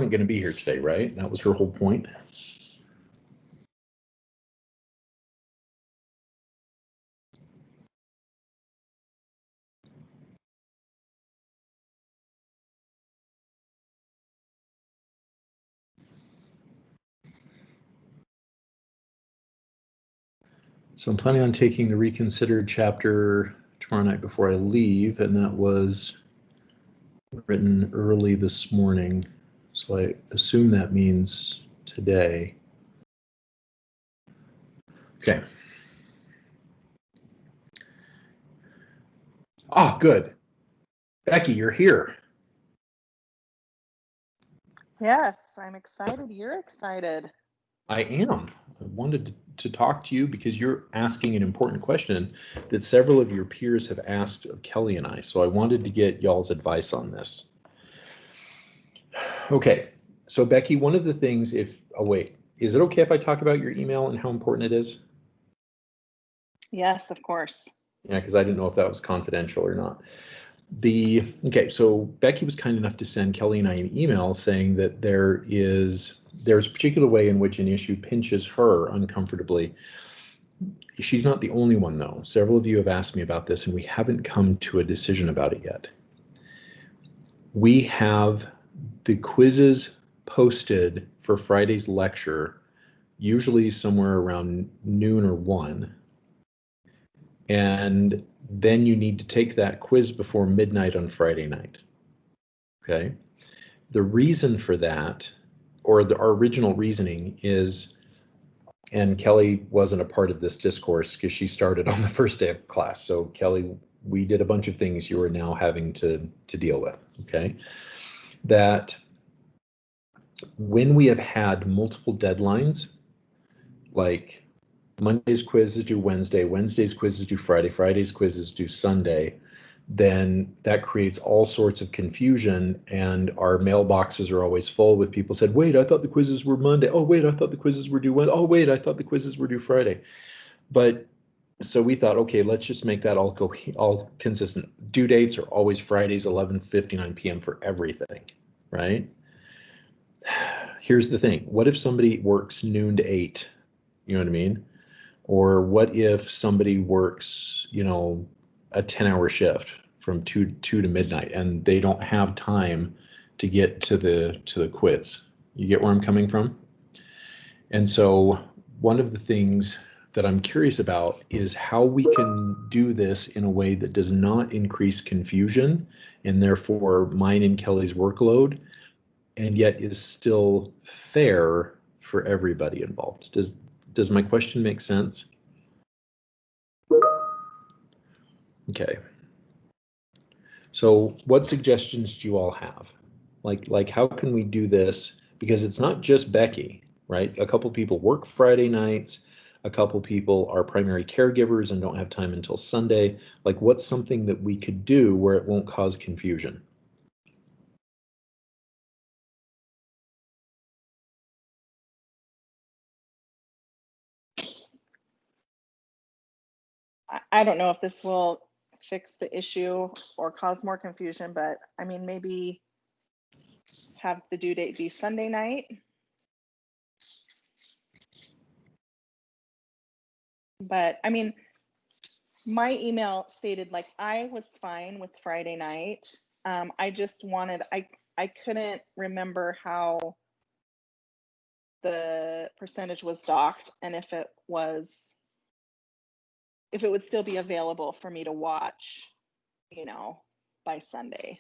wasn't going to be here today, right? That was her whole point. So I'm planning on taking the Reconsidered chapter tomorrow night before I leave, and that was written early this morning. So I assume that means today. Okay. Ah, good. Becky, you're here. Yes, I'm excited. You're excited. I am. I wanted to talk to you because you're asking an important question that several of your peers have asked of Kelly and I. So I wanted to get y'all's advice on this. Okay. So Becky, one of the things wait, is it okay if I talk about your email and how important it is? Yes, of course. Yeah, because I didn't know if that was confidential or not. Okay, so Becky was kind enough to send Kelly and I an email saying that there's a particular way in which an issue pinches her uncomfortably. She's not the only one, though. Several of you have asked me about this, and we haven't come to a decision about it yet. We have the quizzes posted for Friday's lecture, usually somewhere around noon or 1. And then you need to take that quiz before midnight on Friday night. Okay. The reason for that, or our original reasoning is, and Kelly wasn't a part of this discourse because she started on the first day of class. So Kelly, we did a bunch of things you are now having to deal with. Okay. That when we have had multiple deadlines, like Monday's quiz is due Wednesday, Wednesday's quiz is due Friday, Friday's quiz is due Sunday, then that creates all sorts of confusion, and our mailboxes are always full with people said, wait, I thought the quizzes were Monday. Oh, wait, I thought the quizzes were due Wednesday. Oh, wait, I thought the quizzes were due Friday. But so we thought, okay, let's just make that all consistent. Due dates are always Fridays, 11:59 p.m. for everything, right? Here's the thing. What if somebody works noon to 8? You know what I mean? Or what if somebody works, a 10-hour shift from 2 to midnight and they don't have time to get to the quiz? You get where I'm coming from? And so one of the things that I'm curious about is how we can do this in a way that does not increase confusion and therefore mine and Kelly's workload, and yet is still fair for everybody involved. Does my question make sense? Okay. So what suggestions do you all have? Like how can we do this? Because it's not just Becky, right? A couple people work Friday nights. A couple people are primary caregivers and don't have time until Sunday. Like, what's something that we could do where it won't cause confusion? I don't know if this will fix the issue or cause more confusion, but I mean, maybe have the due date be Sunday night. But I mean, my email stated like I was fine with Friday night. I just wanted, I couldn't remember how the percentage was docked and if it would still be available for me to watch, by Sunday.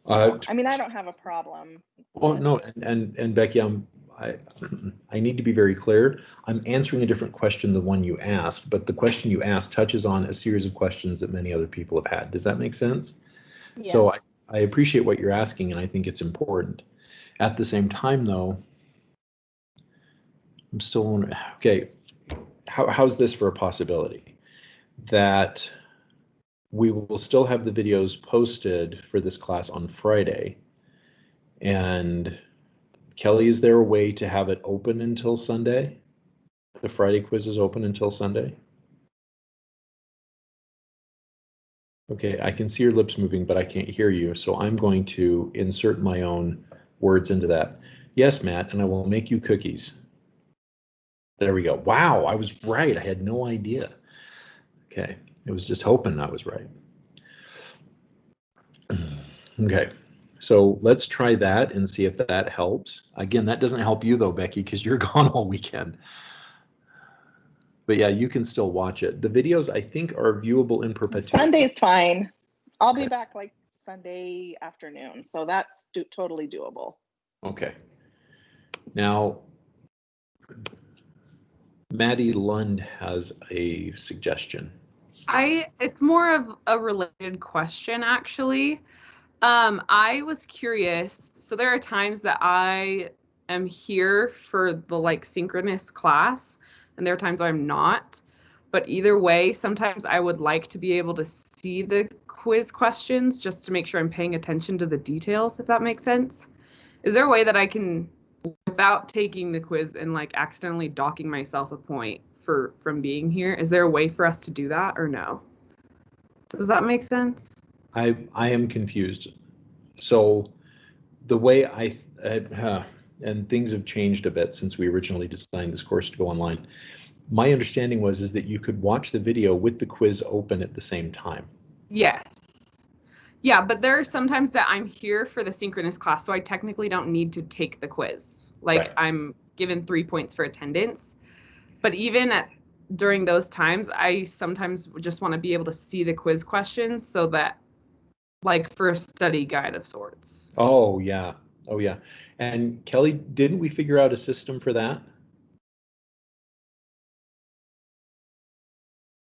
So, I mean, I don't have a problem. Oh, no, and Becky, I need to be very clear. I'm answering a different question than the one you asked, but the question you asked touches on a series of questions that many other people have had. Does that make sense? Yes. So I appreciate what you're asking, and I think it's important. At the same time, though, I'm still wondering, okay, how's this for a possibility? That we will still have the videos posted for this class on Friday, and Kelly, is there a way to have it open until Sunday? The Friday quiz is open until Sunday? Okay, I can see your lips moving, but I can't hear you, so I'm going to insert my own words into that. Yes, Matt, and I will make you cookies. There we go. Wow, I was right. I had no idea. Okay, it was just hoping I was right. Okay, so let's try that and see if that helps. Again, that doesn't help you though, Becky, because you're gone all weekend. But yeah, you can still watch it. The videos, I think, are viewable in perpetuity. Sunday's fine. I'll be back like Sunday afternoon, so that's totally doable. Okay. Now, Maddie Lund has a suggestion. It's more of a related question, actually. I was curious. So there are times that I am here for the like synchronous class, and there are times I'm not. But either way, sometimes I would like to be able to see the quiz questions just to make sure I'm paying attention to the details, if that makes sense. Is there a way that I can, without taking the quiz and like accidentally docking myself a point from being here, is there a way for us to do that or no? Does that make sense? I am confused. So the way and things have changed a bit since we originally designed this course to go online. My understanding is that you could watch the video with the quiz open at the same time. Yes. Yeah, but there are sometimes that I'm here for the synchronous class, so I technically don't need to take the quiz. Like right. I'm given 3 points for attendance. But even during those times, I sometimes just want to be able to see the quiz questions so that, like for a study guide of sorts. Oh, yeah. Oh, yeah. And Kelly, didn't we figure out a system for that?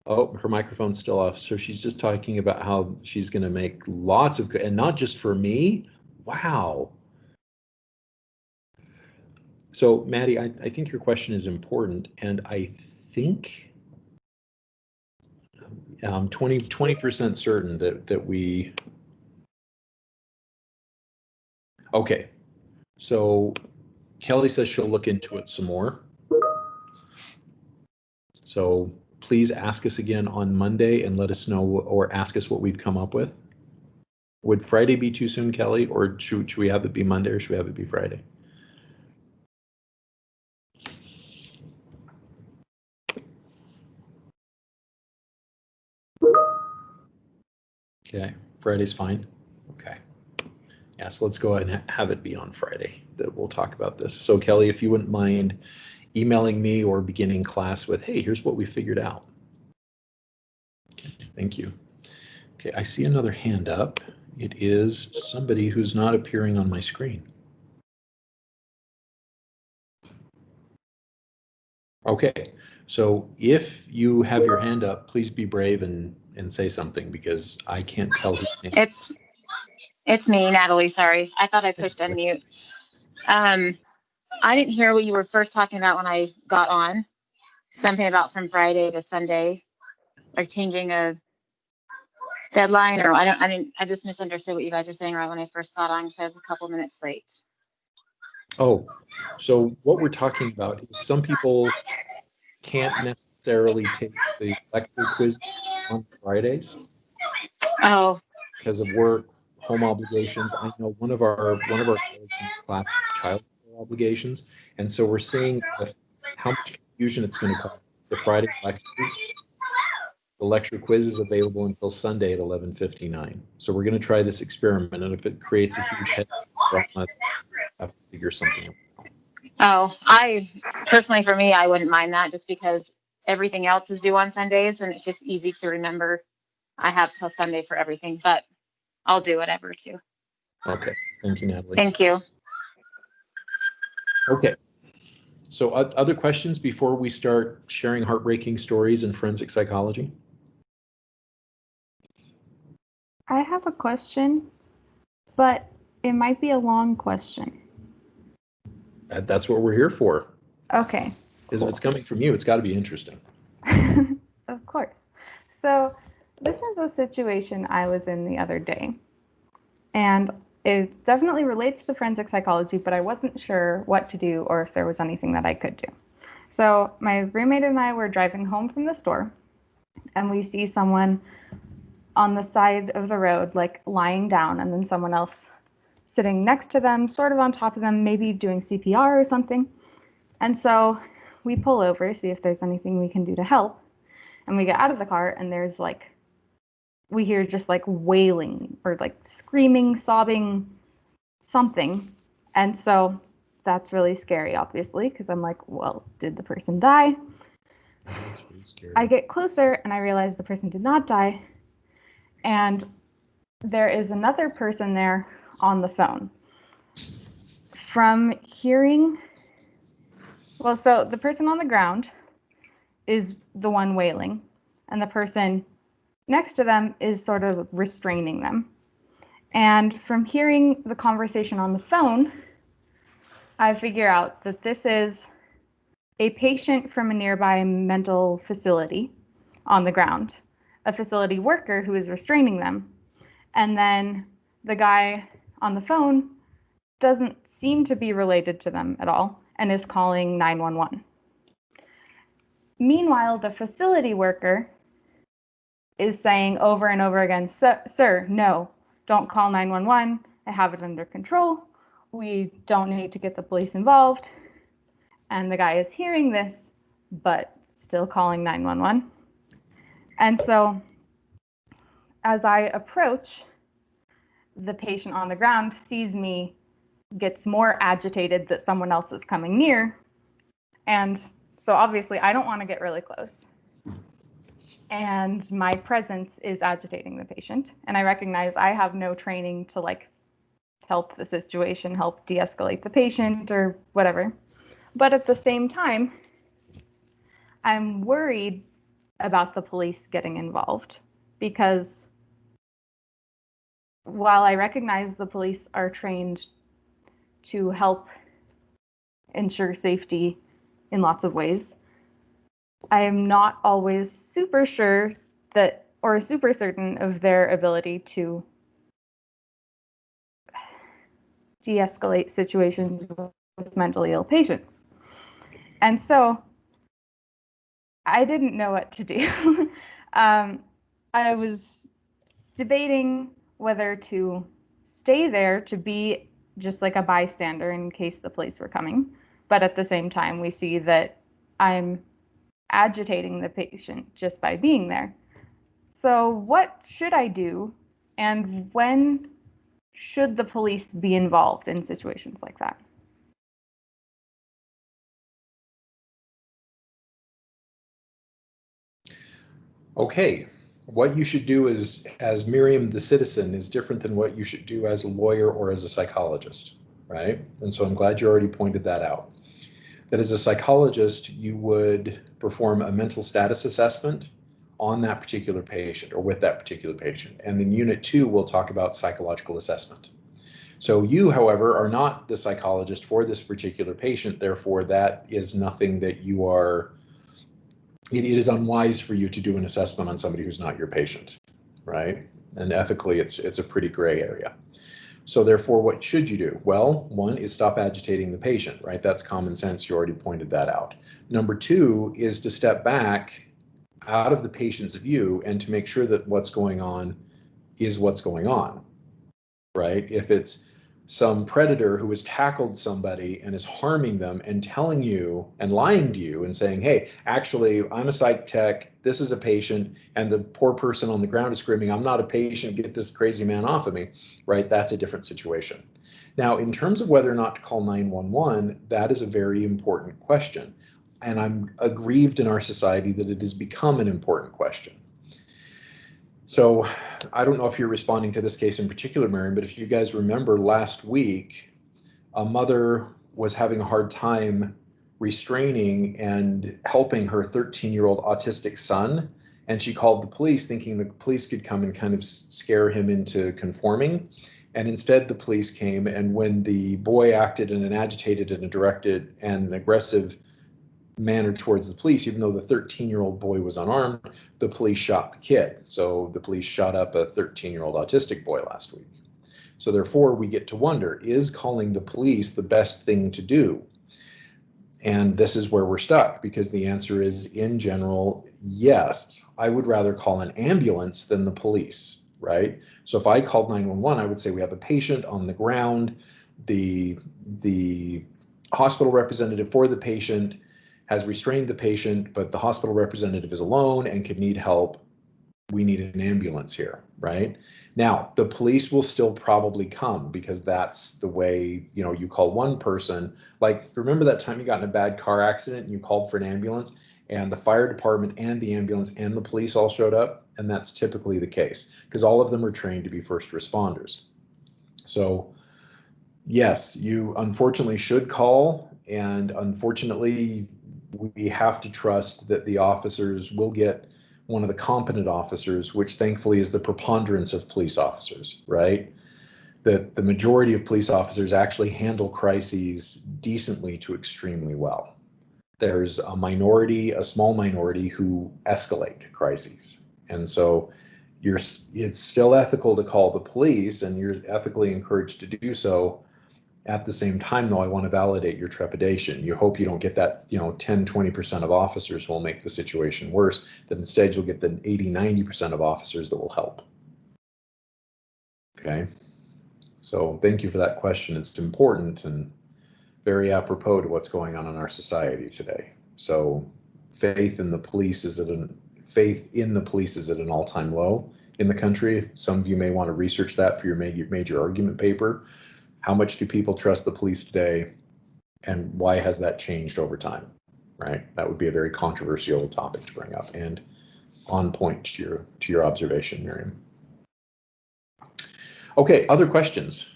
Oh, her microphone's still off. So she's just talking about how she's going to make lots of, and not just for me. Wow. So Maddie, I think your question is important. And I think I'm 20% certain that we, okay. So Kelly says she'll look into it some more. So please ask us again on Monday and let us know, or ask us what we've come up with. Would Friday be too soon, Kelly, or should we have it be Monday, or should we have it be Friday? Okay, Friday's fine. Okay. Yeah, so let's go ahead and have it be on Friday that we'll talk about this. So Kelly, if you wouldn't mind emailing me or beginning class with, hey, here's what we figured out. Okay, thank you. Okay, I see another hand up. It is somebody who's not appearing on my screen. Okay, so if you have your hand up, please be brave and say something, because I can't tell who's name. It's me, Natalie. Sorry, I thought I pushed unmute. I didn't hear what you were first talking about when I got on. Something about from Friday to Sunday, like changing a deadline, or I just misunderstood what you guys were saying right when I first got on, because I was a couple minutes late. Oh, so what we're talking about is some people can't necessarily take the lecture quiz on Fridays. Oh. Because of work, home obligations. I know one of our colleagues in the class has childcare obligations, and so we're seeing how much confusion it's going to cause. The Friday lectures, the lecture quiz is available until Sunday at 11:59. So we're going to try this experiment, and if it creates a huge headache, we'll have to figure something out. Oh, personally, for me, I wouldn't mind that, just because everything else is due on Sundays, and it's just easy to remember. I have till Sunday for everything, but I'll do whatever too. Okay, thank you, Natalie. Thank you. Okay, so other questions before we start sharing heartbreaking stories in forensic psychology? I have a question, but it might be a long question. That's what we're here for. Okay. Because if it's coming from you, it's got to be interesting. Of course. So this is a situation I was in the other day, and it definitely relates to forensic psychology, but I wasn't sure what to do or if there was anything that I could do. So my roommate and I were driving home from the store, and we see someone on the side of the road, like lying down, and then someone else sitting next to them, sort of on top of them, maybe doing CPR or something. And so we pull over, see if there's anything we can do to help. And we get out of the car, and there's like, we hear just like wailing or like screaming, sobbing, something. And so that's really scary, obviously, because I'm like, well, did the person die? That's really scary. I get closer and I realize the person did not die. And there is another person there on the phone. From hearing, well, so the person on the ground is the one wailing, and the person next to them is sort of restraining them. And from hearing the conversation on the phone, I figure out that this is a patient from a nearby mental facility on the ground, a facility worker who is restraining them. And then the guy on the phone doesn't seem to be related to them at all and is calling 911. Meanwhile, the facility worker is saying over and over again, sir, no, don't call 911. I have it under control. We don't need to get the police involved. And the guy is hearing this, but still calling 911. And so as I approach, the patient on the ground sees me, gets more agitated that someone else is coming near. And so obviously I don't want to get really close. And my presence is agitating the patient. And I recognize I have no training to like help the situation, help de-escalate the patient or whatever. But at the same time, I'm worried about the police getting involved because while I recognize the police are trained to help ensure safety in lots of ways, I am not always super sure that, or super certain of their ability to de-escalate situations with mentally ill patients. And so I didn't know what to do. I was debating whether to stay there to be just like a bystander in case the police were coming. But at the same time, we see that I'm agitating the patient just by being there. So what should I do? And when should the police be involved in situations like that? Okay, what you should do is, as Miriam the citizen, is different than what you should do as a lawyer or as a psychologist, right? And so I'm glad you already pointed that out. That as a psychologist, you would perform a mental status assessment on that particular patient or with that particular patient. And in Unit 2, we'll talk about psychological assessment. So you, however, are not the psychologist for this particular patient. Therefore, that is nothing that you are, it is unwise for you to do an assessment on somebody who's not your patient, right? And ethically, it's a pretty gray area. So therefore, what should you do? Well, one is stop agitating the patient, right? That's common sense. You already pointed that out. Number two is to step back out of the patient's view and to make sure that what's going on is what's going on, right? If it's some predator who has tackled somebody and is harming them and telling you and lying to you and saying, hey, actually, I'm a psych tech, this is a patient, and the poor person on the ground is screaming, I'm not a patient, get this crazy man off of me, right? That's a different situation. Now, in terms of whether or not to call 911, that is a very important question. And I'm aggrieved in our society that it has become an important question. So I don't know if you're responding to this case in particular, Miriam, but if you guys remember last week, a mother was having a hard time restraining and helping her 13-year-old autistic son. And she called the police thinking the police could come and kind of scare him into conforming. And instead the police came, and when the boy acted in an agitated and a directed and aggressive manner towards the police, even though the 13-year-old boy was unarmed, the police shot the kid. So the police shot up a 13-year-old autistic boy last week. So therefore, we get to wonder, is calling the police the best thing to do? And this is where we're stuck, because the answer is, in general, yes. I would rather call an ambulance than the police. right? So if I called 911, I would say we have a patient on the ground. The hospital representative for the patient has restrained the patient, but the hospital representative is alone and could need help. We need an ambulance here, right? Now, the police will still probably come because that's the way, you know, you call one person. Like, remember that time you got in a bad car accident and you called for an ambulance and the fire department and the ambulance and the police all showed up? And that's typically the case because all of them are trained to be first responders. So yes, you unfortunately should call, and unfortunately we have to trust that the officers will get one of the competent officers, which thankfully is the preponderance of police officers, right? That the majority of police officers actually handle crises decently to extremely well. There's a minority, a small minority, who escalate crises. And so it's still ethical to call the police, and you're ethically encouraged to do so. At the same time, though, I want to validate your trepidation. You hope you don't get that, you know, 10, 20% of officers who will make the situation worse, that instead you'll get the 80, 90% of officers that will help. Okay. So thank you for that question. It's important and very apropos to what's going on in our society today. So faith in the police is at an all-time low in the country. Some of you may want to research that for your major argument paper. How much do people trust the police today, and why has that changed over time, right? That would be a very controversial topic to bring up and on point to your observation, Miriam. Okay, other questions?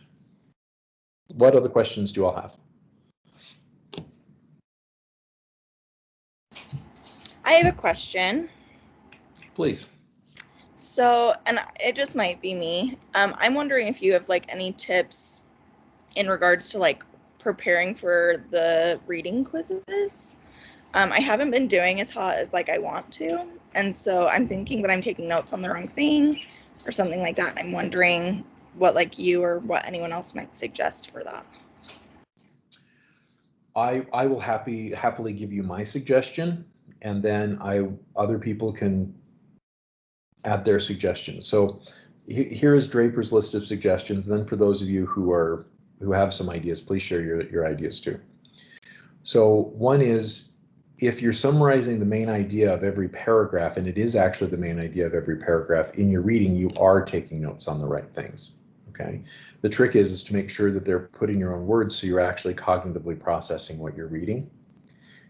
What other questions do you all have? I have a question. Please. So, and it just might be me. I'm wondering if you have like any tips in regards to like preparing for the reading quizzes. I haven't been doing as hot as like I want to, and so I'm thinking that I'm taking notes on the wrong thing or something like that. And I'm wondering what like you or what anyone else might suggest for that. I will happily give you my suggestion, and then other people can add their suggestions. So here is Draper's list of suggestions. Then for those of you who have some ideas, please share your ideas too. So one is, if you're summarizing the main idea of every paragraph, and it is actually the main idea of every paragraph in your reading, you are taking notes on the right things. Okay. The trick is to make sure that they're put in your own words so you're actually cognitively processing what you're reading.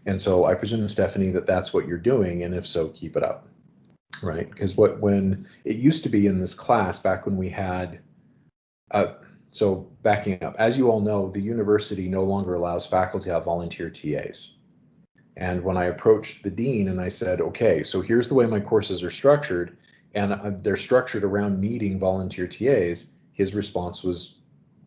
And so I presume, Stephanie, that that's what you're doing, and if so, keep it up. Right? Because when it used to be in this class back when we had so backing up, as you all know, the university no longer allows faculty to have volunteer TAs. And when I approached the dean and I said, okay, so here's the way my courses are structured, and they're structured around needing volunteer TAs, his response was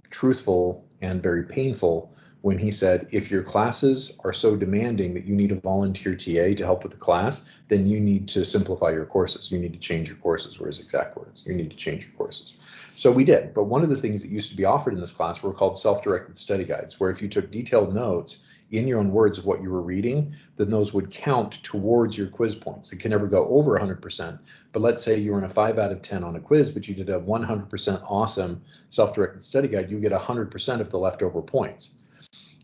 truthful and very painful when he said, if your classes are so demanding that you need a volunteer TA to help with the class, then you need to simplify your courses. You need to change your courses, were his exact words. You need to change your courses. So we did. But one of the things that used to be offered in this class were called self-directed study guides, where if you took detailed notes in your own words of what you were reading, then those would count towards your quiz points. It can never go over 100%. But let's say you were in a 5 out of 10 on a quiz, but you did a 100% awesome self-directed study guide, you get 100% of the leftover points.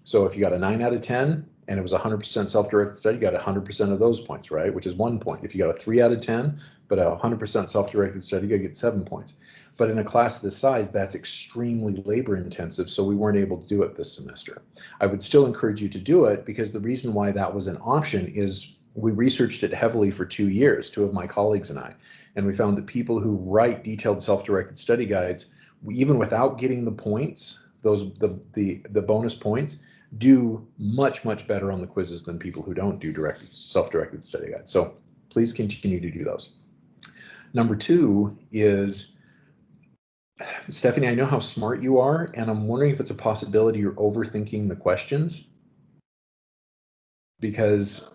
So if you got a 9 out of 10 and it was 100% self-directed study, you got 100% of those points, right? Which is 1 point. If you got a 3 out of 10, but a 100% self-directed study, you get 7 points. But in a class this size, that's extremely labor intensive, so we weren't able to do it this semester. I would still encourage you to do it, because the reason why that was an option is we researched it heavily for 2 years, 2 of my colleagues and I, and we found that people who write detailed self-directed study guides, even without getting the points, the bonus points, do much better on the quizzes than people who don't do self-directed study guides. So please continue to do those. Number 2 is, Stephanie, I know how smart you are, and I'm wondering if it's a possibility you're overthinking the questions, because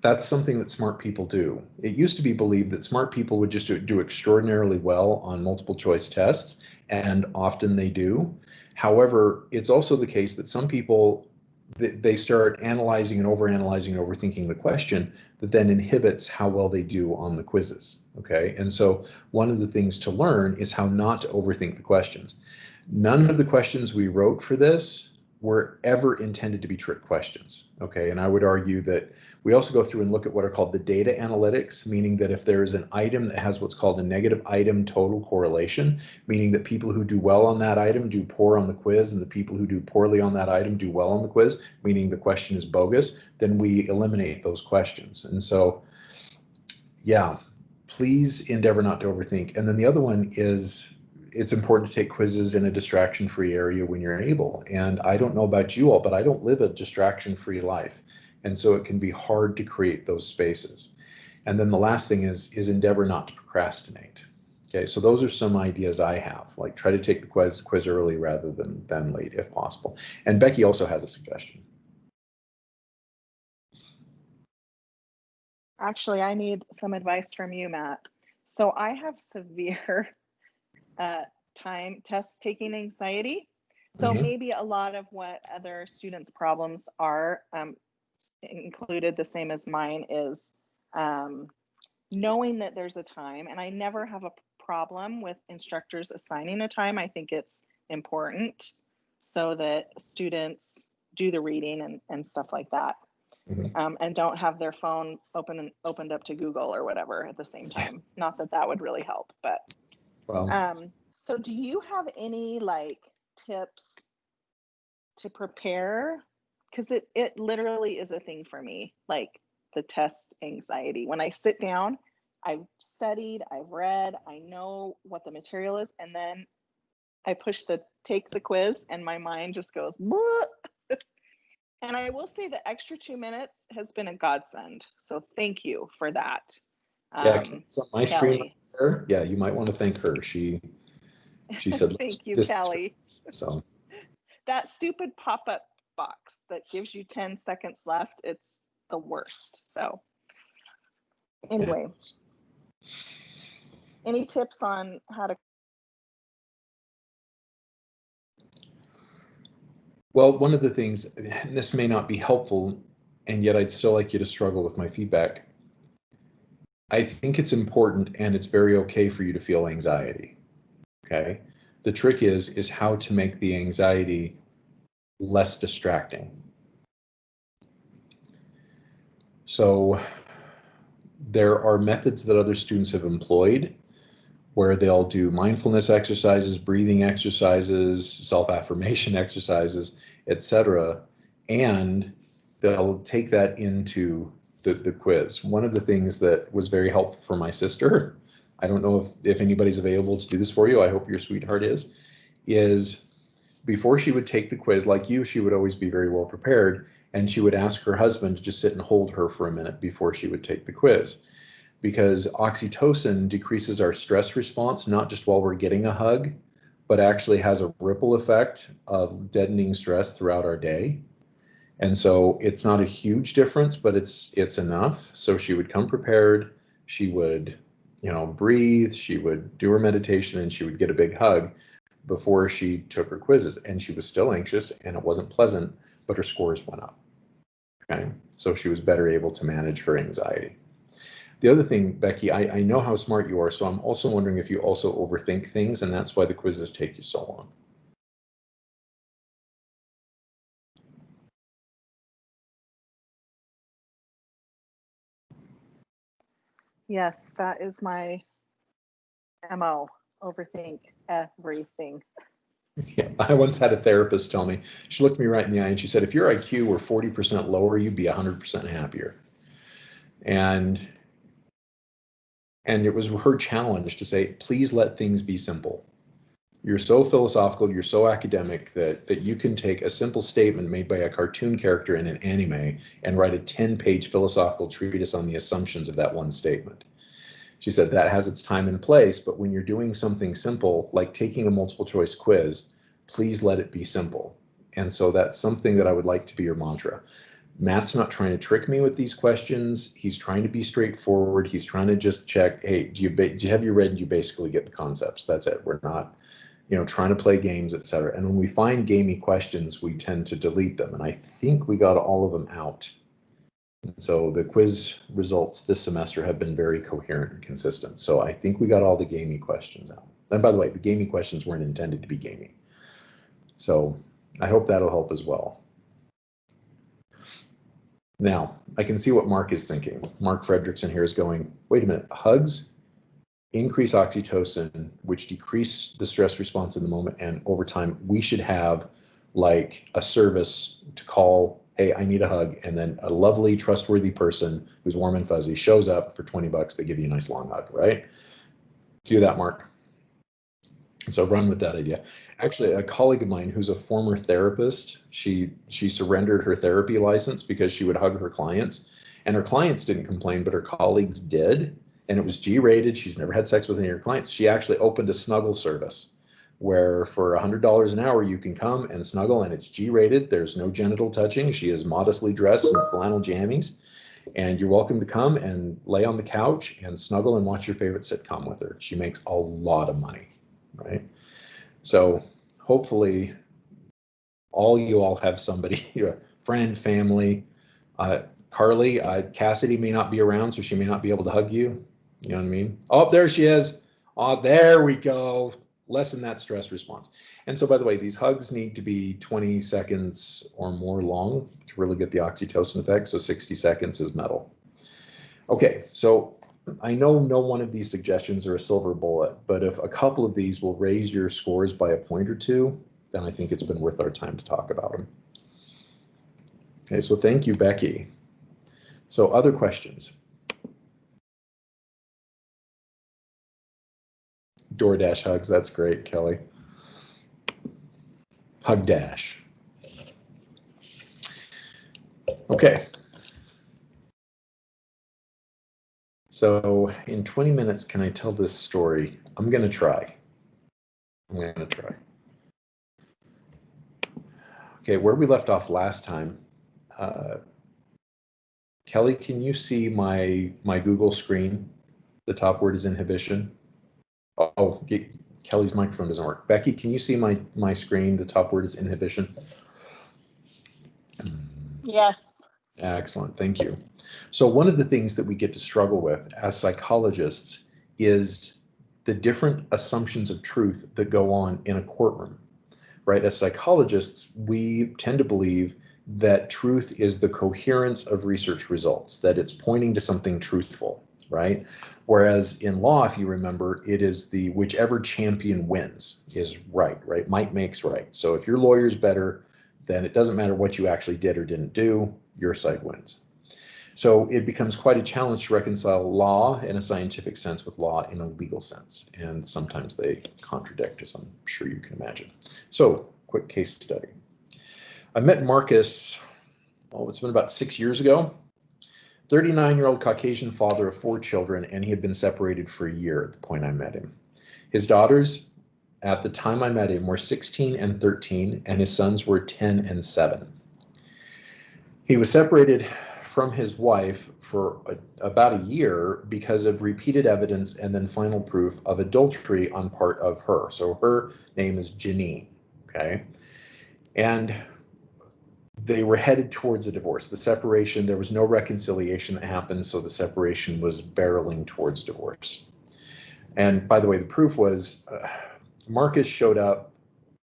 that's something that smart people do. It used to be believed that smart people would just do extraordinarily well on multiple choice tests, and often they do. However, it's also the case that some people they start analyzing and overanalyzing and overthinking the question that then inhibits how well they do on the quizzes. Okay, and so one of the things to learn is how not to overthink the questions. None of the questions we wrote for this were ever intended to be trick questions. Okay, and I would argue that we also go through and look at what are called the data analytics, meaning that if there is an item that has what's called a negative item total correlation, meaning that people who do well on that item do poor on the quiz, and the people who do poorly on that item do well on the quiz, meaning the question is bogus, then we eliminate those questions. And so, yeah, please endeavor not to overthink. And then the other one is, it's important to take quizzes in a distraction-free area when you're able. And I don't know about you all, but I don't live a distraction-free life. And so it can be hard to create those spaces. And then the last thing is endeavor not to procrastinate. Okay, so those are some ideas I have, like try to take the quiz early rather than late if possible. And Becky also has a suggestion. Actually, I need some advice from you, Matt. So I have severe test taking anxiety. So maybe a lot of what other students' problems are included, the same as mine, is knowing that there's a time. And I never have a problem with instructors assigning a time. I think it's important so that students do the reading and stuff like that. And don't have their phone opened up to Google or whatever at the same time. Not that that would really help, but Well, so do you have any like tips to prepare? Because it literally is a thing for me, like the test anxiety. When I sit down, I've studied, I've read, I know what the material is, and then I push the take the quiz and my mind just goes, bleh. And I will say the extra 2 minutes has been a godsend. So thank you for that. yeah, it's on my screen Kelly. there. Yeah, you might want to thank her. She said, Thank you, this, Kelly. so That stupid pop-up box that gives you 10 seconds left, it's the worst. So anyway, any tips on how to? Well, one of the things, and this may not be helpful, and yet I'd still like you to struggle with my feedback. I think it's important and it's very okay for you to feel anxiety. Okay. The trick is how to make the anxiety less distracting. So there are methods that other students have employed where they'll do mindfulness exercises, breathing exercises, self-affirmation exercises, etc. And they'll take that into the quiz. One of the things that was very helpful for my sister, I don't know if anybody's available to do this for you, I hope your sweetheart is before she would take the quiz, like you, she would always be very well prepared, and she would ask her husband to just sit and hold her for a minute before she would take the quiz. Because oxytocin decreases our stress response, not just while we're getting a hug, but actually has a ripple effect of deadening stress throughout our day. And so it's not a huge difference, but it's enough. So she would come prepared, she would, breathe, she would do her meditation, and she would get a big hug before she took her quizzes. And she was still anxious and it wasn't pleasant, but her scores went up. Okay, so she was better able to manage her anxiety. The other thing, Becky, I know how smart you are, so I'm also wondering if you also overthink things, and that's why the quizzes take you so long. Yes, that is my MO. Overthink everything. Yeah, I once had a therapist tell me, she looked me right in the eye and she said, if your IQ were 40% lower, you'd be 100% happier. And it was her challenge to say, please let things be simple. You're so philosophical, you're so academic that you can take a simple statement made by a cartoon character in an anime and write a 10-page philosophical treatise on the assumptions of that one statement. She said that has its time and place, but when you're doing something simple, like taking a multiple choice quiz, please let it be simple. And so that's something that I would like to be your mantra. Matt's not trying to trick me with these questions. He's trying to be straightforward. He's trying to just check, hey, have you read? You basically get the concepts. That's it. We're not, trying to play games, etc. And when we find gamey questions, we tend to delete them. And I think we got all of them out. And so the quiz results this semester have been very coherent and consistent. So I think we got all the gamey questions out. And by the way, the gamey questions weren't intended to be gamey. So I hope that'll help as well. Now, I can see what Mark is thinking. Mark Fredrickson here is going, wait a minute, hugs increase oxytocin, which decrease the stress response in the moment, and over time, we should have like a service to call, hey, I need a hug, and then a lovely, trustworthy person who's warm and fuzzy shows up for 20 bucks, they give you a nice long hug, right? Do that, Mark. So run with that idea. Actually, a colleague of mine who's a former therapist, she surrendered her therapy license because she would hug her clients, and her clients didn't complain, but her colleagues did, and it was G-rated. She's never had sex with any of her clients. She actually opened a snuggle service where for $100 an hour, you can come and snuggle, and it's G-rated. There's no genital touching. She is modestly dressed in flannel jammies, and you're welcome to come and lay on the couch and snuggle and watch your favorite sitcom with her. She makes a lot of money, right? So hopefully you all have somebody, a friend, family. Carly, Cassidy may not be around, so she may not be able to hug you. You know what I mean? Oh, there she is. Oh, there we go. Lessen that stress response. And so, by the way, these hugs need to be 20 seconds or more long to really get the oxytocin effect. So 60 seconds is metal. Okay, so I know no one of these suggestions are a silver bullet, but if a couple of these will raise your scores by a point or two, then I think it's been worth our time to talk about them. Okay, so thank you, Becky. So other questions? DoorDash hugs, that's great, Kelly. Hug Dash. Okay. So in 20 minutes, can I tell this story? I'm going to try. Okay, where we left off last time, Kelly, can you see my Google screen? The top word is inhibition. Oh, Kelly's microphone doesn't work. Becky, can you see my screen? The top word is inhibition. Yes. Excellent, thank you. So one of the things that we get to struggle with as psychologists is the different assumptions of truth that go on in a courtroom, right? As psychologists, we tend to believe that truth is the coherence of research results, that it's pointing to something truthful, right? Whereas in law, if you remember, it is the whichever champion wins is right? Might makes right. So if your lawyer's better, then it doesn't matter what you actually did or didn't do, your side wins. So it becomes quite a challenge to reconcile law in a scientific sense with law in a legal sense. And sometimes they contradict, as I'm sure you can imagine. So quick case study. I met Marcus, it's been about 6 years ago. 39-year-old Caucasian father of 4 children, and he had been separated for a year at the point I met him. His daughters, at the time I met him, were 16 and 13, and his sons were 10 and 7. He was separated from his wife for about a year because of repeated evidence and then final proof of adultery on part of her. So her name is Janine, okay? And they were headed towards a divorce. The separation, there was no reconciliation that happened, so the separation was barreling towards divorce. And by the way, the proof was Marcus showed up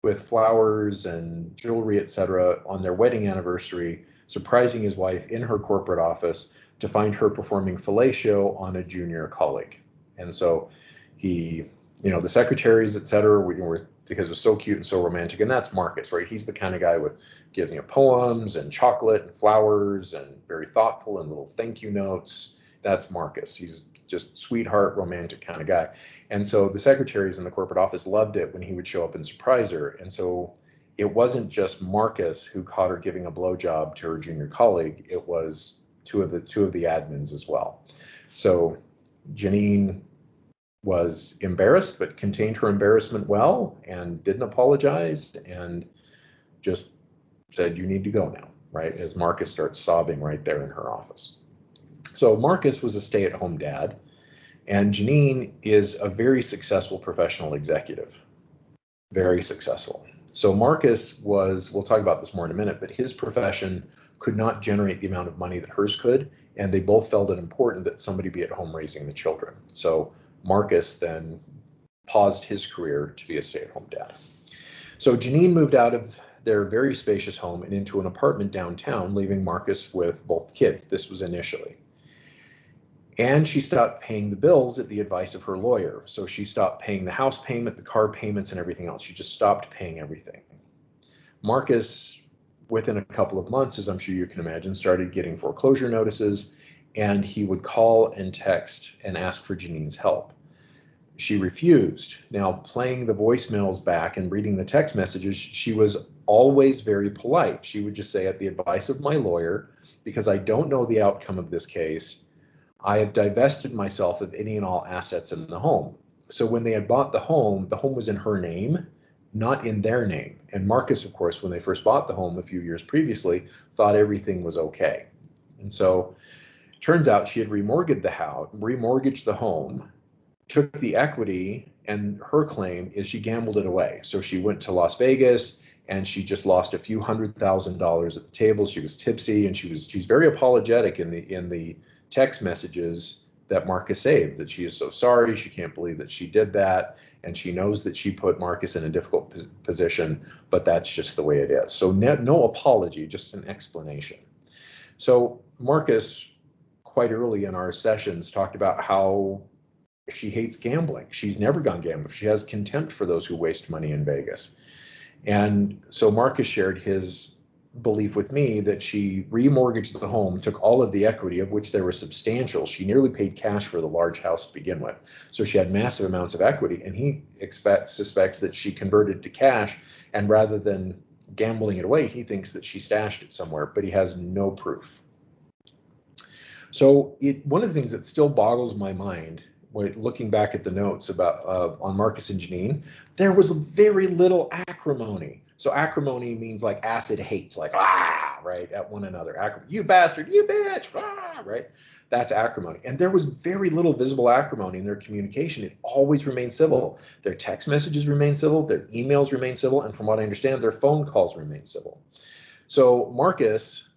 with flowers and jewelry, etc., on their wedding anniversary, surprising his wife in her corporate office to find her performing fellatio on a junior colleague. And so he, the secretaries, etc., were because it was so cute and so romantic, and that's Marcus, right? He's the kind of guy with giving poems and chocolate and flowers and very thoughtful and little thank you notes. That's Marcus. He's just sweetheart, romantic kind of guy. And so the secretaries in the corporate office loved it when he would show up and surprise her. And so it wasn't just Marcus who caught her giving a blowjob to her junior colleague. It was two of the admins as well. So Janine was embarrassed, but contained her embarrassment well and didn't apologize and just said, you need to go now, right? As Marcus starts sobbing right there in her office. So Marcus was a stay-at-home dad, and Janine is a very successful professional executive. very successful. So Marcus was, we'll talk about this more in a minute, but his profession could not generate the amount of money that hers could, and they both felt it important that somebody be at home raising the children. So Marcus then paused his career to be a stay-at-home dad. So Janine moved out of their very spacious home and into an apartment downtown, leaving Marcus with both kids. This was initially. And she stopped paying the bills at the advice of her lawyer. So she stopped paying the house payment, the car payments, and everything else. She just stopped paying everything. Marcus, within a couple of months, as I'm sure you can imagine, started getting foreclosure notices, and he would call and text and ask for Janine's help. She refused. Now, playing the voicemails back and reading the text messages, she was always very polite. She would just say, at the advice of my lawyer, because I don't know the outcome of this case, I have divested myself of any and all assets in the home. So when they had bought the home was in her name, not in their name. And Marcus, of course, when they first bought the home a few years previously, thought everything was okay. And so it turns out she had remortgaged the home, took the equity, and her claim is she gambled it away. So she went to Las Vegas and she just lost a few $100,000 at the table. She was tipsy, and she's very apologetic in the text messages that Marcus saved, that she is so sorry, she can't believe that she did that, and she knows that she put Marcus in a difficult position, but that's just the way it is. So no apology, just an explanation. So Marcus, quite early in our sessions, talked about how she hates gambling. She's never gone gambling. She has contempt for those who waste money in Vegas. And so Marcus shared his belief with me that she remortgaged the home, took all of the equity, of which there was substantial. She nearly paid cash for the large house to begin with. So she had massive amounts of equity, and he suspects that she converted to cash, and rather than gambling it away, he thinks that she stashed it somewhere, but he has no proof. So one of the things that still boggles my mind, looking back at the notes about on Marcus and Janine, there was very little acrimony. So acrimony means like acid hate, like right, at one another. You bastard, you bitch, right? That's acrimony. And there was very little visible acrimony in their communication. It always remained civil. Their text messages remained civil, their emails remained civil, and from what I understand, their phone calls remained civil. So Marcus,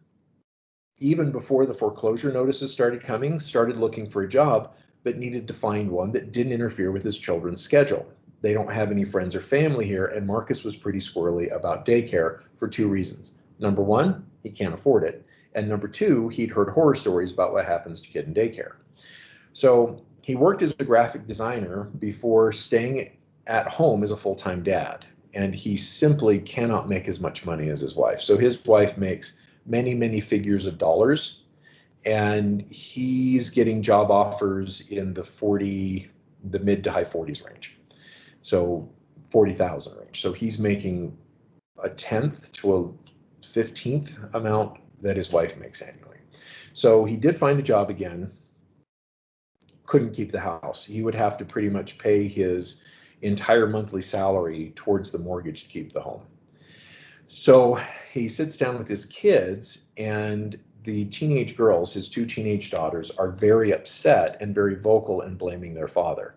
even before the foreclosure notices started coming, started looking for a job, but needed to find one that didn't interfere with his children's schedule. They don't have any friends or family here, and Marcus was pretty squirrely about daycare for two reasons. Number one, he can't afford it. And number two, he'd heard horror stories about what happens to kids in daycare. So he worked as a graphic designer before staying at home as a full-time dad, and he simply cannot make as much money as his wife. So his wife makes many, many figures of dollars, and he's getting job offers in the mid to high 40s range. So 40,000 range. So he's making a 10th to a 15th amount that his wife makes annually. So he did find a job again, couldn't keep the house. He would have to pretty much pay his entire monthly salary towards the mortgage to keep the home. So he sits down with his kids, and the teenage girls, his two teenage daughters, are very upset and very vocal in blaming their father,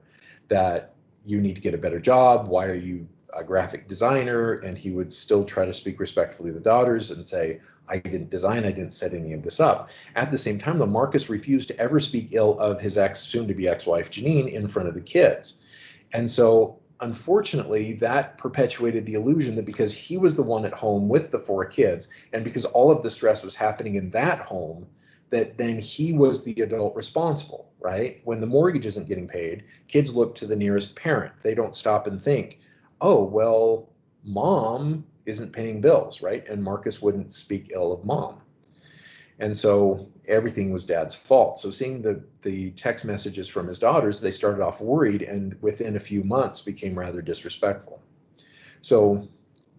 that you need to get a better job. Why are you a graphic designer? And he would still try to speak respectfully to the daughters and say, I didn't design, I didn't set any of this up. At the same time, though, Marcus refused to ever speak ill of his soon-to-be ex-wife, Janine, in front of the kids. And so, unfortunately, that perpetuated the illusion that because he was the one at home with the four kids, and because all of the stress was happening in that home, that then he was the adult responsible, right? When the mortgage isn't getting paid, kids look to the nearest parent. They don't stop and think, oh, well, mom isn't paying bills, right? And Marcus wouldn't speak ill of mom. And so everything was dad's fault. So seeing the text messages from his daughters, they started off worried, and within a few months became rather disrespectful. So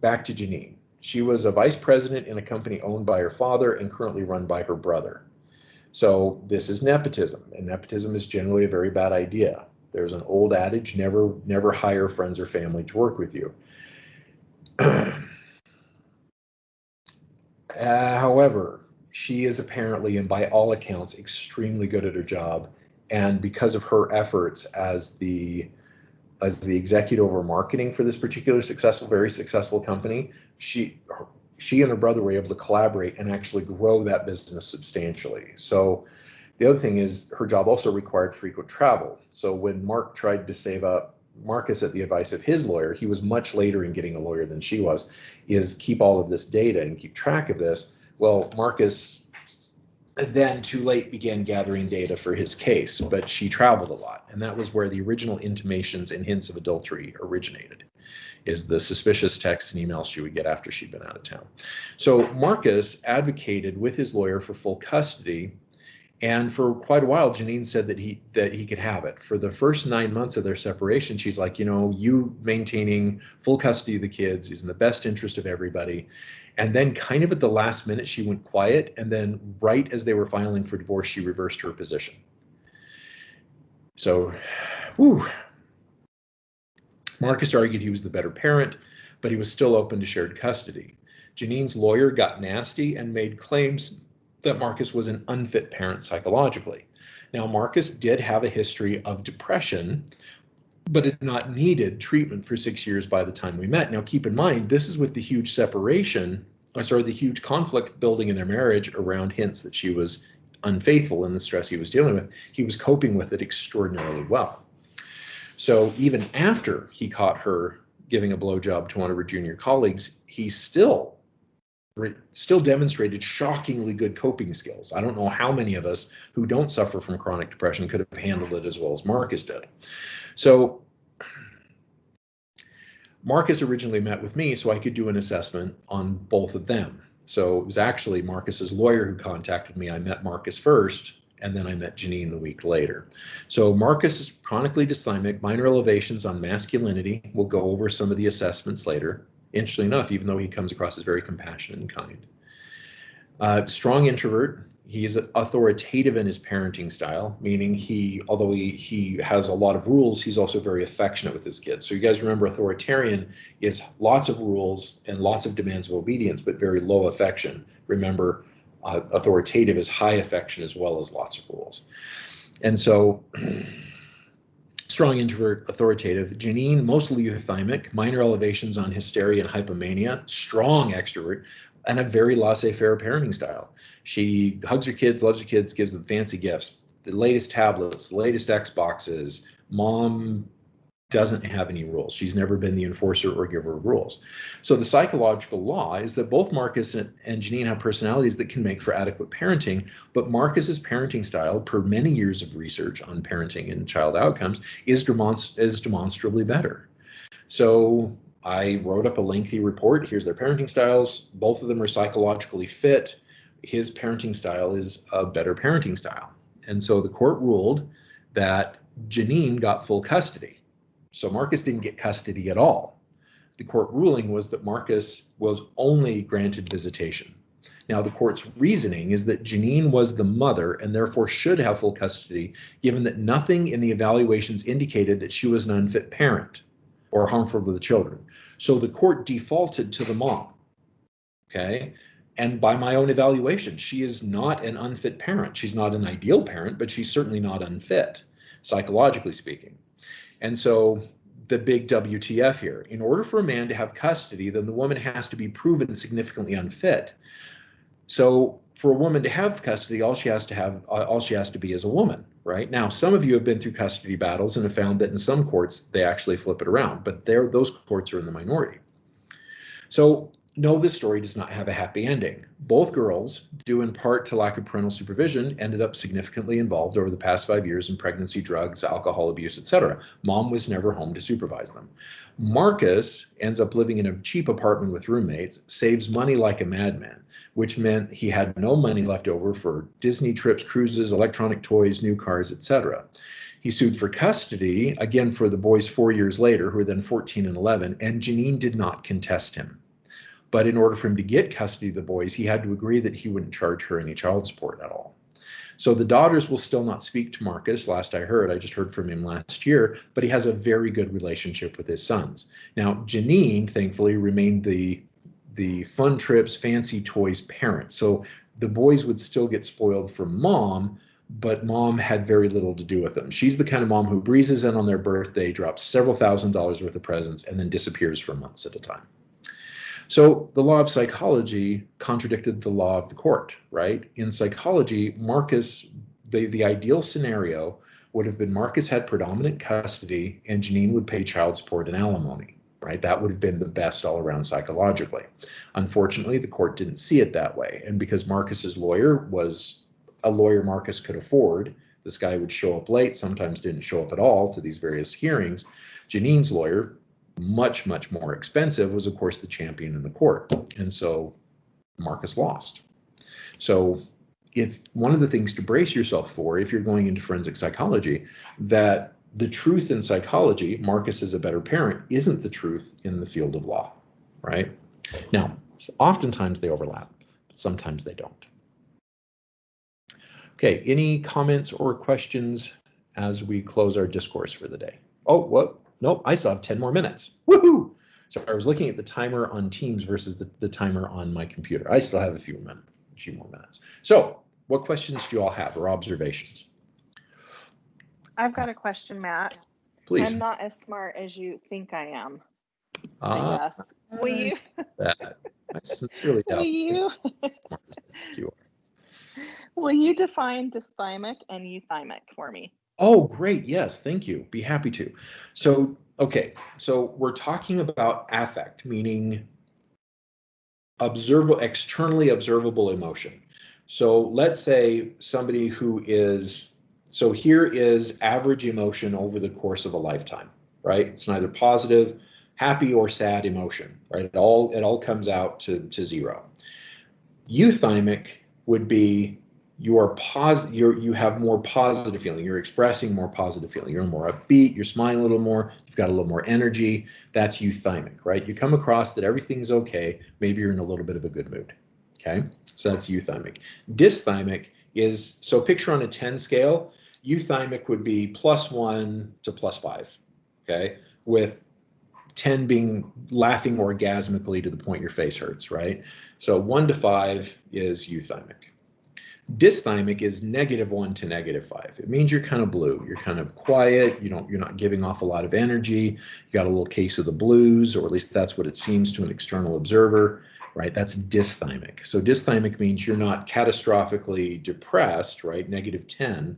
back to Janine. She was a vice president in a company owned by her father and currently run by her brother. So this is nepotism, and nepotism is generally a very bad idea. There's an old adage, never hire friends or family to work with you. However, she is apparently, and by all accounts, extremely good at her job. And because of her efforts as the as the executive over marketing for this particular very successful company, she and her brother were able to collaborate and actually grow that business substantially. So the other thing is her job also required frequent travel. So when Mark tried to save up, Marcus, at the advice of his lawyer, he was much later in getting a lawyer than she was, is keep all of this data and keep track of this. Well, Marcus then too late began gathering data for his case, but she traveled a lot. And that was where the original intimations and hints of adultery originated, is the suspicious texts and emails she would get after she'd been out of town. So Marcus advocated with his lawyer for full custody. And for quite a while, Janine said that he could have it. For the first 9 months of their separation, she's like, you know, you maintaining full custody of the kids is in the best interest of everybody. And then kind of at the last minute, she went quiet. And then right as they were filing for divorce, she reversed her position. So, whew. Marcus argued he was the better parent, but he was still open to shared custody. Janine's lawyer got nasty and made claims that Marcus was an unfit parent psychologically. Now, Marcus did have a history of depression, but had not needed treatment for 6 years by the time we met. Now, keep in mind, this is with the huge separation, the huge conflict building in their marriage around hints that she was unfaithful and the stress he was dealing with. He was coping with it extraordinarily well. So even after he caught her giving a blowjob to one of her junior colleagues, he still demonstrated shockingly good coping skills. I don't know how many of us who don't suffer from chronic depression could have handled it as well as Marcus did. So Marcus originally met with me so I could do an assessment on both of them. So it was actually Marcus's lawyer who contacted me. I met Marcus first, and then I met Janine the week later. So Marcus is chronically dysthymic, minor elevations on masculinity. We'll go over some of the assessments later. Interestingly enough, even though he comes across as very compassionate and kind. Strong introvert. He's authoritative in his parenting style, meaning although he has a lot of rules, he's also very affectionate with his kids. So you guys remember, authoritarian is lots of rules and lots of demands of obedience, but very low affection. Remember, authoritative is high affection as well as lots of rules. And so strong introvert, authoritative. Janine, mostly euthymic, minor elevations on hysteria and hypomania, strong extrovert, and a very laissez-faire parenting style. She hugs her kids, loves her kids, gives them fancy gifts, the latest tablets, the latest Xboxes. Mom doesn't have any rules. She's never been the enforcer or giver of rules. So the psychological law is that both Marcus and Janine have personalities that can make for adequate parenting, but Marcus's parenting style, per many years of research on parenting and child outcomes, is demonstrably better. So I wrote up a lengthy report. Here's their parenting styles. Both of them are psychologically fit. His parenting style is a better parenting style. And so the court ruled that Janine got full custody. So Marcus didn't get custody at all. The court ruling was that Marcus was only granted visitation. Now, the court's reasoning is that Janine was the mother and therefore should have full custody, given that nothing in the evaluations indicated that she was an unfit parent or harmful to the children. So the court defaulted to the mom, okay? And by my own evaluation, she is not an unfit parent. She's not an ideal parent, but she's certainly not unfit, psychologically speaking. And so the big WTF here, in order for a man to have custody, then the woman has to be proven significantly unfit. So for a woman to have custody, all she has to be is a woman, right? Now, some of you have been through custody battles and have found that in some courts, they actually flip it around, but those courts are in the minority. So no, this story does not have a happy ending. Both girls, due in part to lack of parental supervision, ended up significantly involved over the past 5 years in pregnancy, drugs, alcohol abuse, etc. Mom was never home to supervise them. Marcus ends up living in a cheap apartment with roommates, saves money like a madman, which meant he had no money left over for Disney trips, cruises, electronic toys, new cars, etc. He sued for custody, again for the boys 4 years later, who were then 14 and 11, and Janine did not contest him. But in order for him to get custody of the boys, he had to agree that he wouldn't charge her any child support at all. So the daughters will still not speak to Marcus, last I heard. I just heard from him last year, but he has a very good relationship with his sons. Now, Janine, thankfully, remained the fun trips, fancy toys parent. So the boys would still get spoiled from mom, but mom had very little to do with them. She's the kind of mom who breezes in on their birthday, drops several $1,000s worth of presents, and then disappears for months at a time. So the law of psychology contradicted the law of the court, right? In psychology, Marcus, the ideal scenario would have been Marcus had predominant custody and Janine would pay child support and alimony, right? That would have been the best all around psychologically. Unfortunately, the court didn't see it that way. And because Marcus's lawyer was a lawyer Marcus could afford, this guy would show up late, sometimes didn't show up at all to these various hearings. Janine's lawyer, much, much more expensive, was of course the champion in the court. And so Marcus lost. So it's one of the things to brace yourself for if you're going into forensic psychology, that the truth in psychology, Marcus is a better parent, isn't the truth in the field of law, right? Now, oftentimes they overlap, but sometimes they don't. Okay, any comments or questions as we close our discourse for the day? Oh, what? Nope, I still have 10 more minutes. Woohoo! So I was looking at the timer on Teams versus the timer on my computer. I still have a few more minutes. So what questions do you all have or observations? I've got a question, Matt. Please. I'm not as smart as you think I am. I guess. Will you? I sincerely doubt Will you? you are. Will you define dysthymic and euthymic for me? Oh, great. Yes, thank you. Be happy to. So, okay. So we're talking about affect, meaning externally observable emotion. So let's say somebody who is, so here is average emotion over the course of a lifetime, right? It's neither positive, happy, or sad emotion, right? It all comes out to zero. Euthymic would be you have more positive feeling. You're expressing more positive feeling. You're more upbeat. You're smiling a little more. You've got a little more energy. That's euthymic, right? You come across that everything's okay. Maybe you're in a little bit of a good mood. Okay, so that's euthymic. Dysthymic is, so picture on a 10 scale, euthymic would be +1 to +5. Okay, with 10 being laughing orgasmically to the point your face hurts, right? So 1 to 5 is euthymic. Dysthymic is -1 to -5. It means you're kind of blue. You're kind of quiet. You're not giving off a lot of energy. You got a little case of the blues, or at least that's what it seems to an external observer, right? That's dysthymic. So dysthymic means you're not catastrophically depressed, right? -10,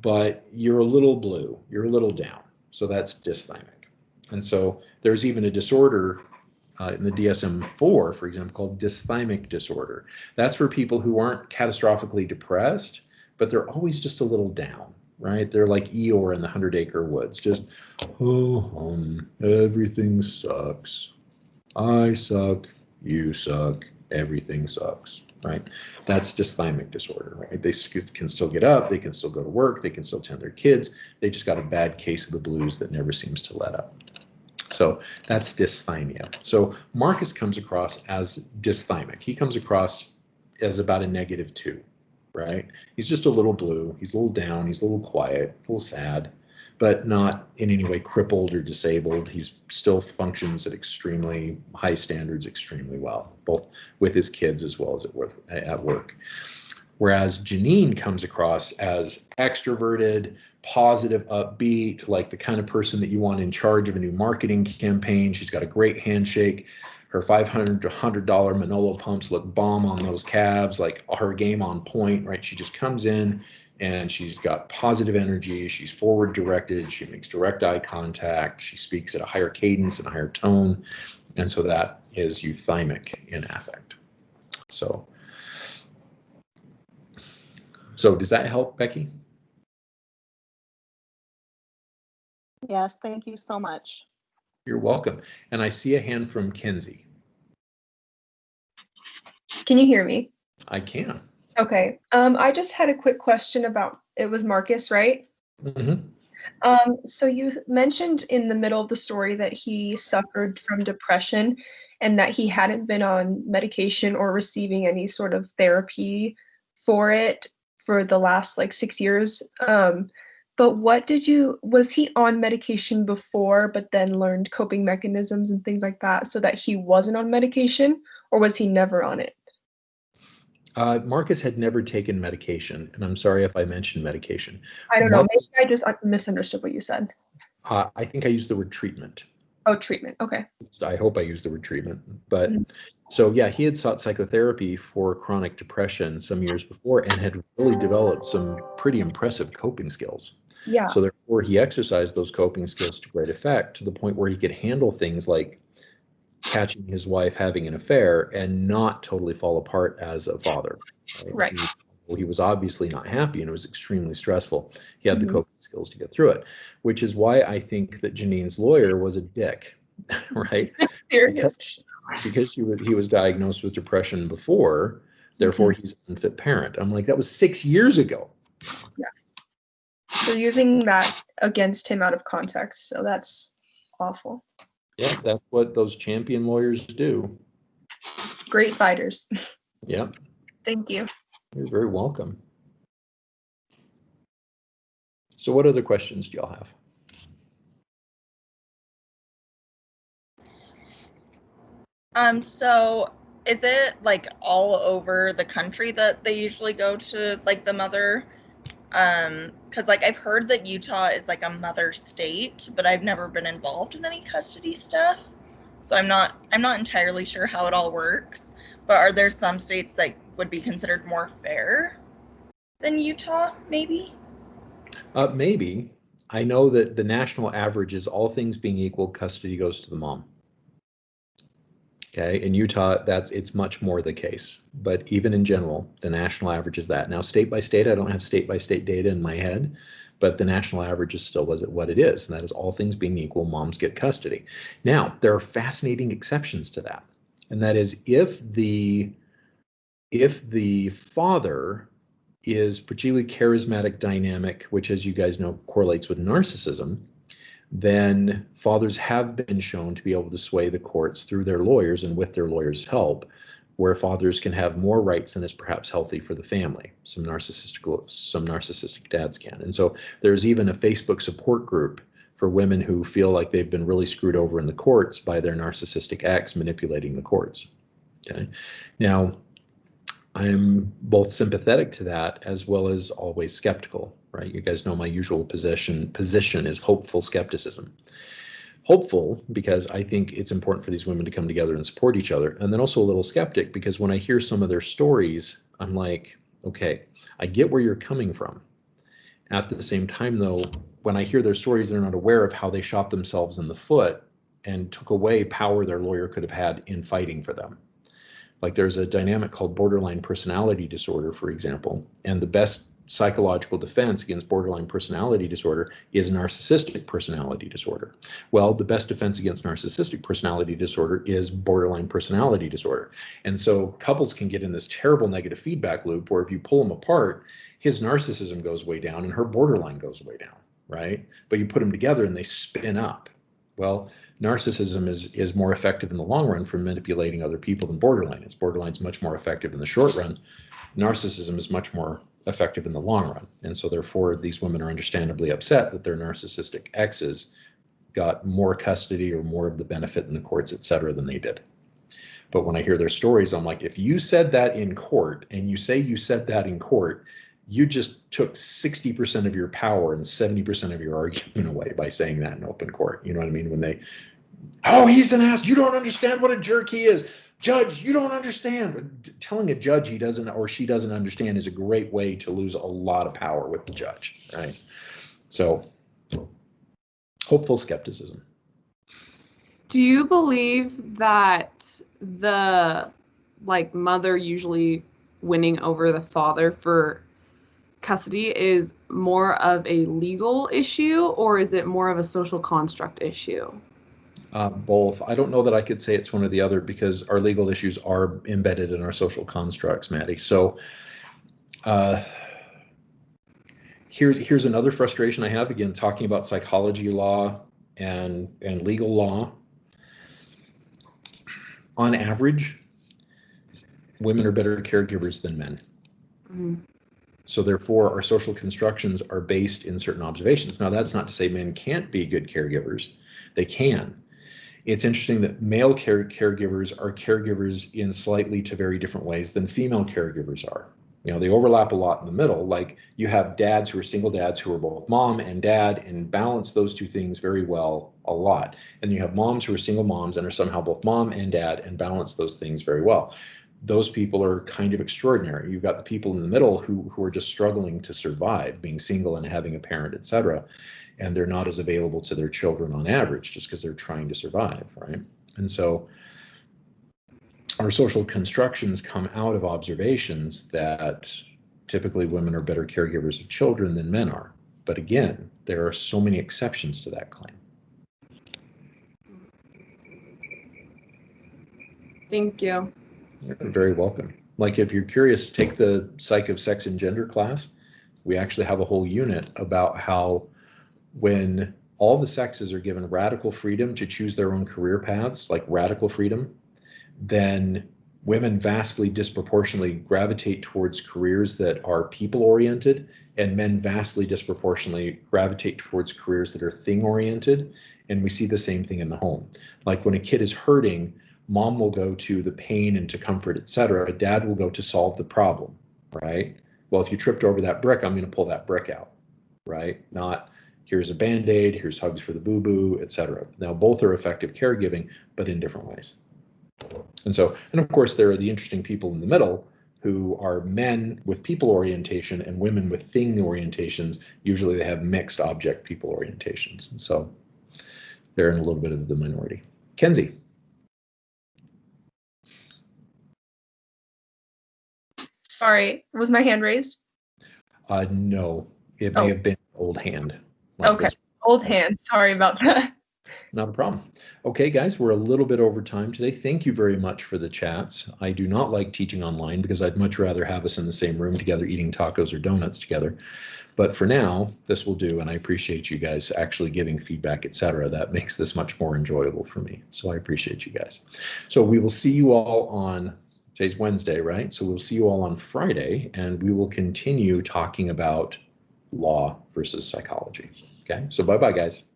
but you're a little blue. You're a little down. So that's dysthymic. And so there's even a disorder in the DSM-4, for example, called dysthymic disorder. That's for people who aren't catastrophically depressed, but they're always just a little down, right? They're like Eeyore in the 100-Acre Woods, just, everything sucks. I suck, you suck, everything sucks, right? That's dysthymic disorder, right? They can still get up, they can still go to work, they can still tend their kids. They just got a bad case of the blues that never seems to let up. So that's dysthymia. So Marcus comes across as dysthymic. He comes across as about a -2, right? He's just a little blue. He's a little down. He's a little quiet, a little sad, but not in any way crippled or disabled. He still functions at extremely high standards extremely well, both with his kids as well as at work. Whereas Janine comes across as extroverted, positive, upbeat, like the kind of person that you want in charge of a new marketing campaign. She's got a great handshake. Her $500 to $100 Manolo pumps look bomb on those calves, like her game on point, right? She just comes in and she's got positive energy. She's forward directed. She makes direct eye contact. She speaks at a higher cadence and a higher tone. And so that is euthymic in affect. So does that help, Becky? Yes, thank you so much. You're welcome. And I see a hand from Kenzie. Can you hear me? I can. Okay. I just had a quick question about, it was Marcus, right? Mm-hmm. So you mentioned in the middle of the story that he suffered from depression and that he hadn't been on medication or receiving any sort of therapy for it for the last 6 years. But was he on medication before, but then learned coping mechanisms and things like that so that he wasn't on medication, or was he never on it? Marcus had never taken medication, and I'm sorry if I mentioned medication. I don't know. Marcus- Maybe I just misunderstood what you said. I think I used the word treatment. Oh, treatment. Okay. I hope I used the word treatment. But Mhm. so yeah, he had sought psychotherapy for chronic depression some years before and had really developed some pretty impressive coping skills. Yeah. So therefore, he exercised those coping skills to great effect to the point where he could handle things like catching his wife having an affair and not totally fall apart as a father. Right. He was obviously not happy and it was extremely stressful. He had the Mhm. coping skills to get through it, which is why I think that Janine's lawyer was a dick, right? Serious. Because he was diagnosed with depression before, therefore he's an unfit parent. I'm like, that was 6 years ago. They're using that against him out of context, so that's awful. Yeah, that's what those champion lawyers do. Great fighters. Yeah, Thank you. you're very welcome. So what other questions do y'all have? So is it like all over the country that they usually go to like the mother? Because like I've heard that Utah is like a mother state, but I've never been involved in any custody stuff. So I'm not entirely sure how it all works. But are there some states that would be considered more fair than Utah, maybe? Maybe. I know that the national average is all things being equal, custody goes to the mom. Okay, in Utah, it's much more the case. But even in general, the national average is that. Now, state by state, I don't have state by state data in my head, but the national average is still what it is, and that is all things being equal, moms get custody. Now, there are fascinating exceptions to that, and that is if the father is particularly charismatic, dynamic, which, as you guys know, correlates with narcissism, then fathers have been shown to be able to sway the courts through their lawyers and with their lawyers' help, where fathers can have more rights than is perhaps healthy for the family. Some narcissistic dads can. And so there's even a Facebook support group for women who feel like they've been really screwed over in the courts by their narcissistic ex manipulating the courts. Okay. Now, I'm both sympathetic to that as well as always skeptical, right? You guys know my usual position is hopeful skepticism. Hopeful because I think it's important for these women to come together and support each other. And then also a little skeptic because when I hear some of their stories, I'm like, okay, I get where you're coming from. At the same time, though, when I hear their stories, they're not aware of how they shot themselves in the foot and took away power their lawyer could have had in fighting for them. Like there's a dynamic called borderline personality disorder, for example, and the best psychological defense against borderline personality disorder is narcissistic personality disorder. Well, the best defense against narcissistic personality disorder is borderline personality disorder. And so couples can get in this terrible negative feedback loop where if you pull them apart, his narcissism goes way down and her borderline goes way down, right? But you put them together and they spin up. Well, narcissism is more effective in the long run for manipulating other people than borderline is. Borderline's much more effective in the short run. Narcissism is much more effective in the long run. And so therefore, these women are understandably upset that their narcissistic exes got more custody or more of the benefit in the courts, et cetera, than they did. But when I hear their stories, I'm like, if you said that in court and you say you said that in court, you just took 60% of your power and 70% of your argument away by saying that in open court. You know what I mean? When they, oh, he's an ass. You don't understand what a jerk he is. Judge, you don't understand. Telling a judge he doesn't or she doesn't understand is a great way to lose a lot of power with the judge, right? So, hopeful skepticism. Do you believe that the mother usually winning over the father for custody is more of a legal issue or is it more of a social construct issue? Both. I don't know that I could say it's one or the other because our legal issues are embedded in our social constructs, Maddie. So here's another frustration I have, again, talking about psychology law and legal law. On average, women are better caregivers than men. Mm-hmm. So therefore, our social constructions are based in certain observations. Now, that's not to say men can't be good caregivers. They can. It's interesting that male caregivers are caregivers in slightly to very different ways than female caregivers are. You know, they overlap a lot in the middle. Like you have dads who are single dads who are both mom and dad and balance those two things very well a lot. And you have moms who are single moms and are somehow both mom and dad and balance those things very well. Those people are kind of extraordinary. You've got the people in the middle who are just struggling to survive, being single and having a parent, etc. And they're not as available to their children on average just because they're trying to survive, right? And so our social constructions come out of observations that typically women are better caregivers of children than men are. But again, there are so many exceptions to that claim. Thank you. You're very welcome. Like if you're curious, take the Psych of Sex and Gender class. We actually have a whole unit about how when all the sexes are given radical freedom to choose their own career paths, like radical freedom, then women vastly disproportionately gravitate towards careers that are people-oriented, and men vastly disproportionately gravitate towards careers that are thing-oriented. And we see the same thing in the home. Like when a kid is hurting, mom will go to the pain and to comfort, etc. Dad will go to solve the problem, right? Well, if you tripped over that brick, I'm going to pull that brick out, right? Not here's a Band-Aid, here's hugs for the boo-boo, etc. Now, both are effective caregiving, but in different ways. And so, and of course, there are the interesting people in the middle who are men with people orientation and women with thing orientations. Usually they have mixed object people orientations. And so they're in a little bit of the minority. Kenzie. Sorry, was my hand raised? No, it may have been old hand. Okay, old hand. Sorry about that. Not a problem. Okay, guys, we're a little bit over time today. Thank you very much for the chats. I do not like teaching online because I'd much rather have us in the same room together eating tacos or donuts together. But for now, this will do, and I appreciate you guys actually giving feedback, etc. That makes this much more enjoyable for me. So I appreciate you guys. So we will see you all on, today's Wednesday, right? So we'll see you all on Friday, and we will continue talking about law versus psychology. Okay, so bye-bye, guys.